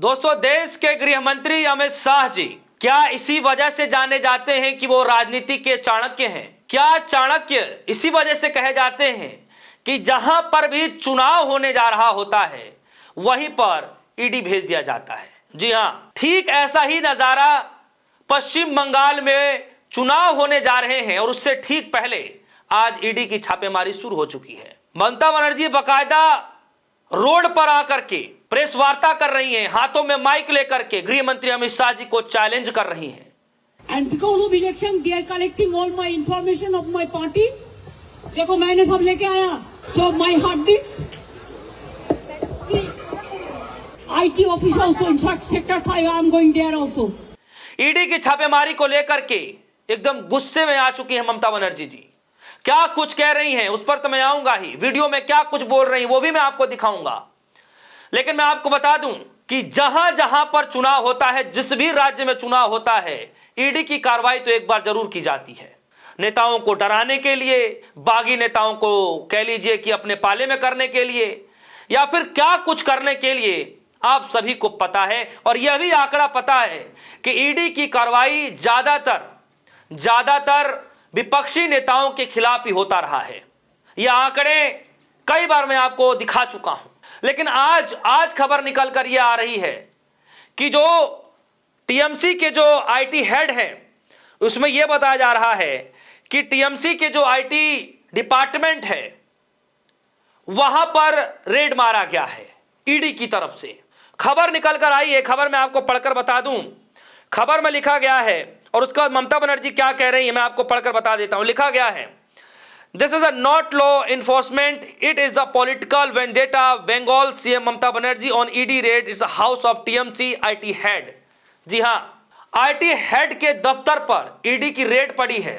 दोस्तों, देश के गृह मंत्री अमित शाह जी क्या इसी वजह से जाने जाते हैं कि वो राजनीति के चाणक्य हैं? क्या चाणक्य इसी वजह से कहे जाते हैं कि जहां पर भी चुनाव होने जा रहा होता है वहीं पर ईडी भेज दिया जाता है? जी हां, ठीक ऐसा ही नजारा पश्चिम बंगाल में चुनाव होने जा रहे हैं और उससे ठीक पहले आज ईडी की छापेमारी शुरू हो चुकी है। ममता बनर्जी बकायदा रोड पर आकर के प्रेस वार्ता कर रही हैं, हाथों में माइक लेकर के गृह मंत्री अमित शाह जी को चैलेंज कर रही हैं। And because of election, they are collecting all my information of my party. देखो मैंने सब लेके आया। So my hard disk, IT office also in sector 5. I am going there also. ED की छापेमारी को लेकर के एकदम गुस्से में आ चुकी हैं ममता बनर्जी जी। क्या कुछ कह रही हैं उस पर तो मैं आऊंगा ही, वीडियो में क्या कुछ बोल रही हैं वो भी मैं आपको दिखाऊंगा। लेकिन मैं आपको बता दूं कि जहां जहां पर चुनाव होता है, जिस भी राज्य में चुनाव होता है, ईडी की कार्रवाई तो एक बार जरूर की जाती है। नेताओं को डराने के लिए, बागी नेताओं को कह लीजिए कि अपने पाले में करने के लिए, या फिर क्या कुछ करने के लिए आप सभी को पता है। और यह भी आंकड़ा पता है कि ईडी की कार्रवाई ज्यादातर विपक्षी नेताओं के खिलाफ ही होता रहा है। यह आंकड़े कई बार मैं आपको दिखा चुका हूं। लेकिन आज खबर निकल कर यह आ रही है कि जो टीएमसी के जो आईटी हेड हैं उसमें यह बताया जा रहा है कि टीएमसी के जो आईटी डिपार्टमेंट है वहां पर रेड मारा गया है ईडी की तरफ से। खबर निकल कर आई है, खबर मैं आपको पढ़कर बता दूं। खबर में लिखा गया है और उसके बाद ममता बनर्जी क्या कह रही है मैं आपको पढ़कर बता देता हूं। लिखा गया है, this is a not law enforcement, it is the political vendetta. Bengal CM Mamata Banerjee on ED raid is house of TMC IT head. जी हां, आईटी हेड के दफ्तर पर ईडी की रेड पड़ी है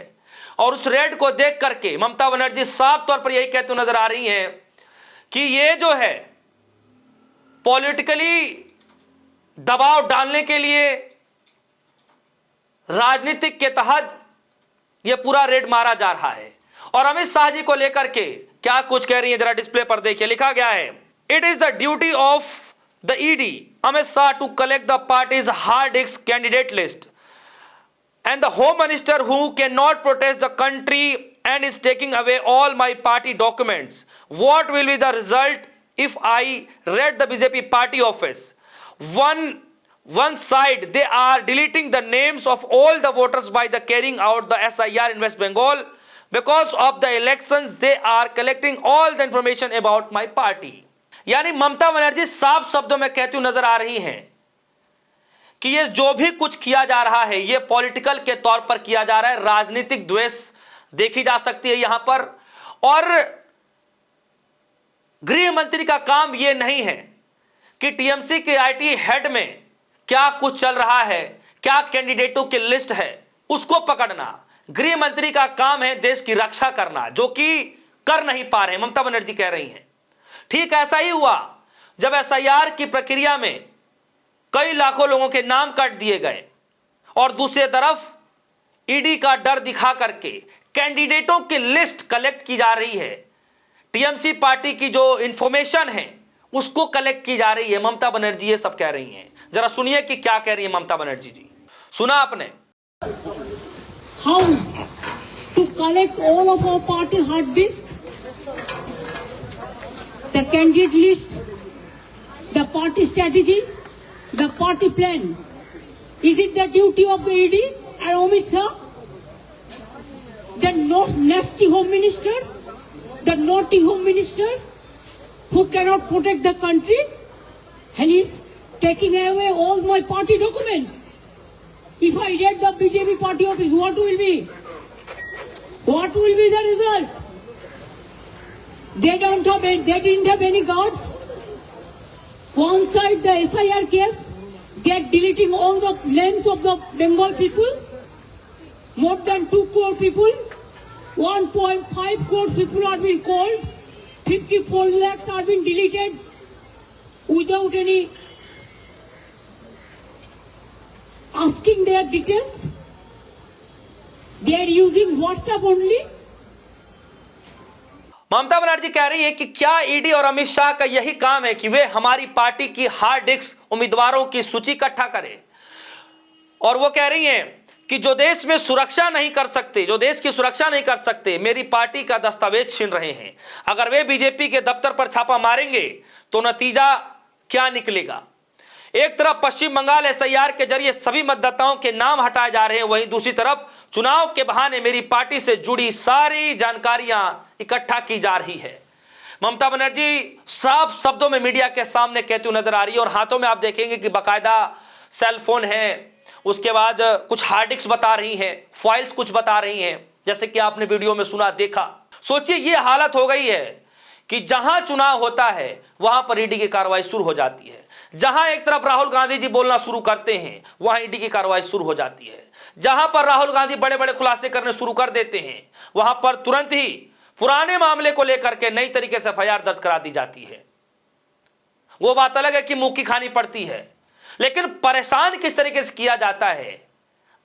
और उस रेड को देख करके ममता बनर्जी साफ तौर पर यही कहते नजर आ रही हैं कि ये जो है पॉलिटिकली दबाव डालने के लिए राजनीतिक के तहत यह पूरा रेड मारा जा रहा है। और अमित शाह जी को लेकर के क्या कुछ कह रही है जरा डिस्प्ले पर देखिए। लिखा गया है, it is the duty of the ED Amit Shah to collect the parties hard disk candidate list and the home minister who cannot protest the country and is taking away all my party documents. What will be the result if I read the BJP party office? One side they are deleting the names of all the voters by the carrying out the SIR in West Bengal. Because of the elections they are collecting all the information about my party. यानी ममता बनर्जी साफ शब्दों में कहती हुई नजर आ रही हैं कि ये जो भी कुछ किया जा रहा है ये पॉलिटिकल के तौर पर किया जा रहा है। राजनीतिक द्वेष देखी जा सकती है यहां पर। और गृह मंत्री का काम यह नहीं है कि टीएमसी के आईटी हेड में क्या कुछ चल रहा है, क्या कैंडिडेटों की लिस्ट है, उसको पकड़ना। गृह मंत्री का काम है देश की रक्षा करना, जो कि कर नहीं पा रहे ममता बनर्जी कह रही हैं। ठीक ऐसा ही हुआ जब एसआईआर की प्रक्रिया में कई लाखों लोगों के नाम काट दिए गए और दूसरी तरफ ईडी का डर दिखा करके कैंडिडेटों की लिस्ट कलेक्ट की जा रही है। टीएमसी पार्टी की जो इंफॉर्मेशन है उसको कलेक्ट की जा रही है। ममता बनर्जी ये सब कह रही हैं। जरा सुनिए कि क्या कह रही है ममता बनर्जी जी। सुना आपने? How to collect all of our party hard disk, the candidate list, the party strategy, the party plan. Is it the duty of the ED and Amit Shah, the nasty home minister, the naughty home minister who cannot protect the country, and is taking away all my party documents? If I read the BJP party office, what will be? What will be the result? They didn't have any guards. One side the SIR case, they are deleting all the names of the Bengal people. More than 2 crore people, 1.5 crore people are being called, 54 lakhs are being deleted without any asking their details. They are using WhatsApp only. Mamata Banerjee कह रही है कि क्या ED और अमित शाह का यही काम है कि वे हमारी पार्टी की हार्ड डिस्क उम्मीदवारों की सूची इकट्ठा करें, और वो कह रही हैं कि जो देश में सुरक्षा नहीं कर सकते, जो देश की सुरक्षा नहीं कर सकते, मेरी पार्टी का दस्तावेज छीन रहे हैं। अगर वे बीजेपी के दफ्तर पर छापा मारेंगे तो नतीजा क्या निकलेगा। एक तरफ पश्चिम बंगाल एसआईआर के जरिए सभी मतदाताओं के नाम हटाए जा रहे हैं, वहीं दूसरी तरफ चुनाव के बहाने मेरी पार्टी से जुड़ी सारी जानकारियां इकट्ठा की जा रही है। ममता बनर्जी साफ शब्दों में मीडिया के सामने कहती हुई नजर आ रही है, और हाथों में आप देखेंगे कि बाकायदा सेल फोन है, उसके बाद कुछ हार्ड डिस्क बता रही हैं, फाइल्स कुछ बता रही हैं, जैसे कि आपने वीडियो में सुना देखा। सोचिए ये हालत हो गई है कि जहां चुनाव होता है वहां पर ईडी की कार्रवाई शुरू हो जाती है। जहां एक तरफ राहुल गांधी जी बोलना शुरू करते हैं वहां ईडी की कार्रवाई शुरू हो जाती है। जहां पर राहुल गांधी बड़े बड़े खुलासे करने शुरू कर देते हैं वहां पर तुरंत ही पुराने मामले को लेकर के नई तरीके से एफआईआर दर्ज करा दी जाती है। वो बात अलग है कि मुंह की खानी पड़ती है, लेकिन परेशान किस तरीके से किया जाता है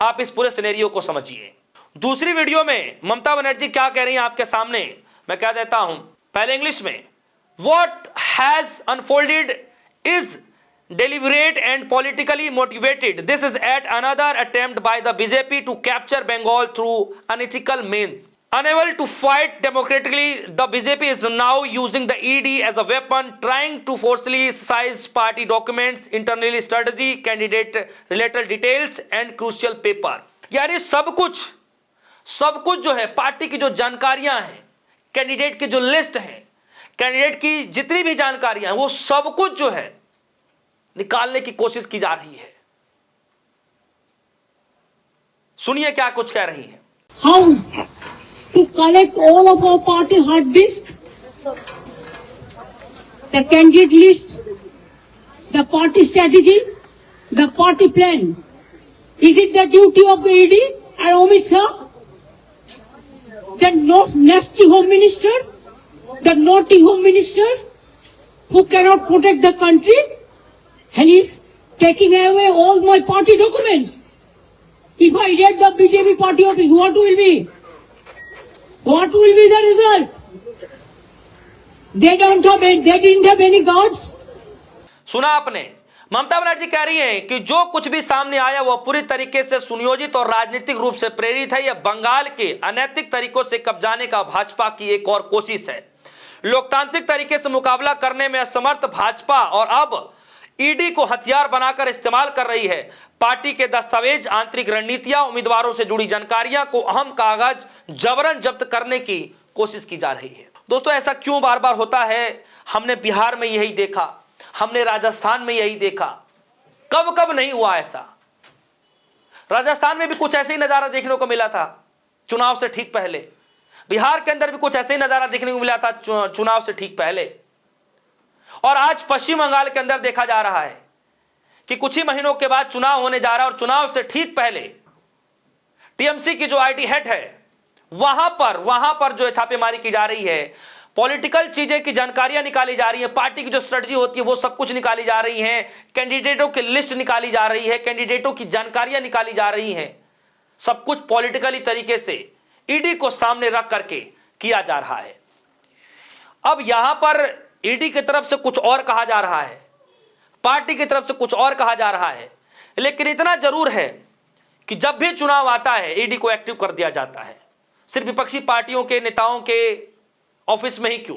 आप इस पूरे सिनेरियो को समझिए। दूसरी वीडियो में ममता बनर्जी क्या कह रही हैं आपके सामने मैं कह देता हूं, पहले इंग्लिश में। What has unfolded is deliberate and politically motivated. This is yet another attempt by the BJP to capture Bengal through unethical means. Unable to fight democratically, the BJP is now using the ED as a weapon, trying to forcefully seize party documents, internal strategy, candidate related details and crucial paper. यानी सब कुछ जो है party की जो जानकारियां हैं, candidate की जो लिस्ट है, कैंडिडेट की जितनी भी जानकारियां हैं, वो सब कुछ जो है निकालने की कोशिश की जा रही है। सुनिए क्या कुछ कह रही है। How to collect all of our party hard disk, the candidate list, the party strategy, the party plan. Is it the duty of the ED and Amit Shah, the nasty home minister, the naughty home minister who cannot protect the country, and is taking away all my party documents? If I raid the BJP party office, what will be? What will be the result? They didn't have any guards. सुना आपने, ममता बनर्जी कह रही हैं कि जो कुछ भी सामने आया वो पूरी तरीके से सुनियोजित और राजनीतिक रूप से प्रेरित है। यह बंगाल के अनैतिक तरीकों से कब्जाने का भाजपा की एक और कोशिश है। लोकतांत्रिक तरीके से मुकाबला करने में असमर्थ भाजपा और अब ईडी को हथियार बनाकर इस्तेमाल कर रही है। पार्टी के दस्तावेज, आंतरिक रणनीतियां, उम्मीदवारों से जुड़ी जानकारियां को अहम कागज जबरन जब्त करने की कोशिश की जा रही है। दोस्तों ऐसा क्यों बार बार होता है? हमने बिहार में यही देखा, हमने राजस्थान में यही देखा, कब कब नहीं हुआ ऐसा। राजस्थान में भी कुछ ऐसे ही नजारा देखने को मिला था चुनाव से ठीक पहले, बिहार के अंदर भी कुछ ऐसे ही नजारा देखने को मिला था चुनाव से ठीक पहले, और आज पश्चिम बंगाल के अंदर देखा जा रहा है कि कुछ ही महीनों के बाद चुनाव होने जा रहा है और चुनाव से ठीक पहले टीएमसी की जो आईटी हेड है वहां पर जो है छापेमारी की जा रही है। पॉलिटिकल चीजें की जानकारियां निकाली जा रही है, पार्टी की जो स्ट्रेटजी होती है वो सब कुछ निकाली जा रही है, कैंडिडेटों की लिस्ट निकाली जा रही है, कैंडिडेटों की जानकारियां निकाली जा रही हैं। सब कुछ पॉलिटिकली तरीके से ईडी को सामने रख करके किया जा रहा है। अब यहां पर ईडी की तरफ से कुछ और कहा जा रहा है, पार्टी की तरफ से कुछ और कहा जा रहा है, लेकिन इतना जरूर है कि जब भी चुनाव आता है ईडी को एक्टिव कर दिया जाता है। सिर्फ विपक्षी पार्टियों के नेताओं के ऑफिस में ही क्यों,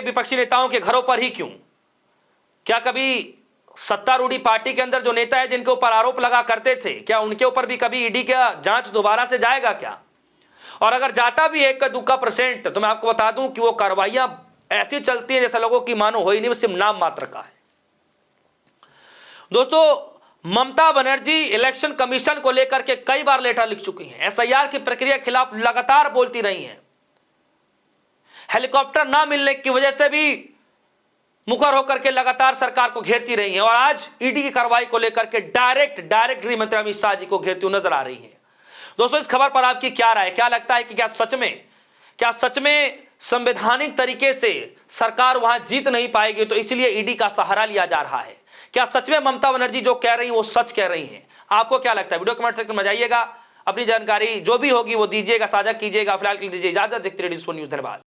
विपक्षी नेताओं के घरों पर ही क्यों? क्या कभी सत्तारूढ़ी पार्टी के अंदर जो नेता है जिनके ऊपर आरोप लगा करते थे, क्या उनके ऊपर भी कभी ईडी का जांच दोबारा से जाएगा क्या? और अगर जाता भी 1-2% तो मैं आपको बता दूं कि वो कार्रवाइयां ऐसी चलती हैं जैसा लोगों की मानो हो ही नहीं, सिर्फ नाम मात्र का है। दोस्तों ममता बनर्जी इलेक्शन कमीशन को लेकर के कई बार लेटर लिख चुकी हैं, एसआईआर की प्रक्रिया के खिलाफ लगातार बोलती रही हैं। हेलीकॉप्टर ना मिलने की वजह से भी मुखर होकर के लगातार सरकार को घेरती रही हैं और आज ईडी की कार्रवाई को लेकर के डायरेक्ट गृह मंत्री अमित शाह जी को घेरती हुई नजर आ रही है। दोस्तों इस खबर पर आपकी क्या राय? क्या लगता है कि क्या सच में संवैधानिक तरीके से सरकार वहां जीत नहीं पाएगी तो इसलिए ईडी का सहारा लिया जा रहा है? क्या सच में ममता बनर्जी जो कह रही है वो सच कह रही हैं? आपको क्या लगता है? वीडियो कमेंट सेक्शन में जाइएगा, अपनी जानकारी जो भी होगी वो दीजिएगा, साझा कीजिएगा। फिलहाल के लिए दीजिए इजाजत। देखते रहिए न्यूज़। धन्यवाद।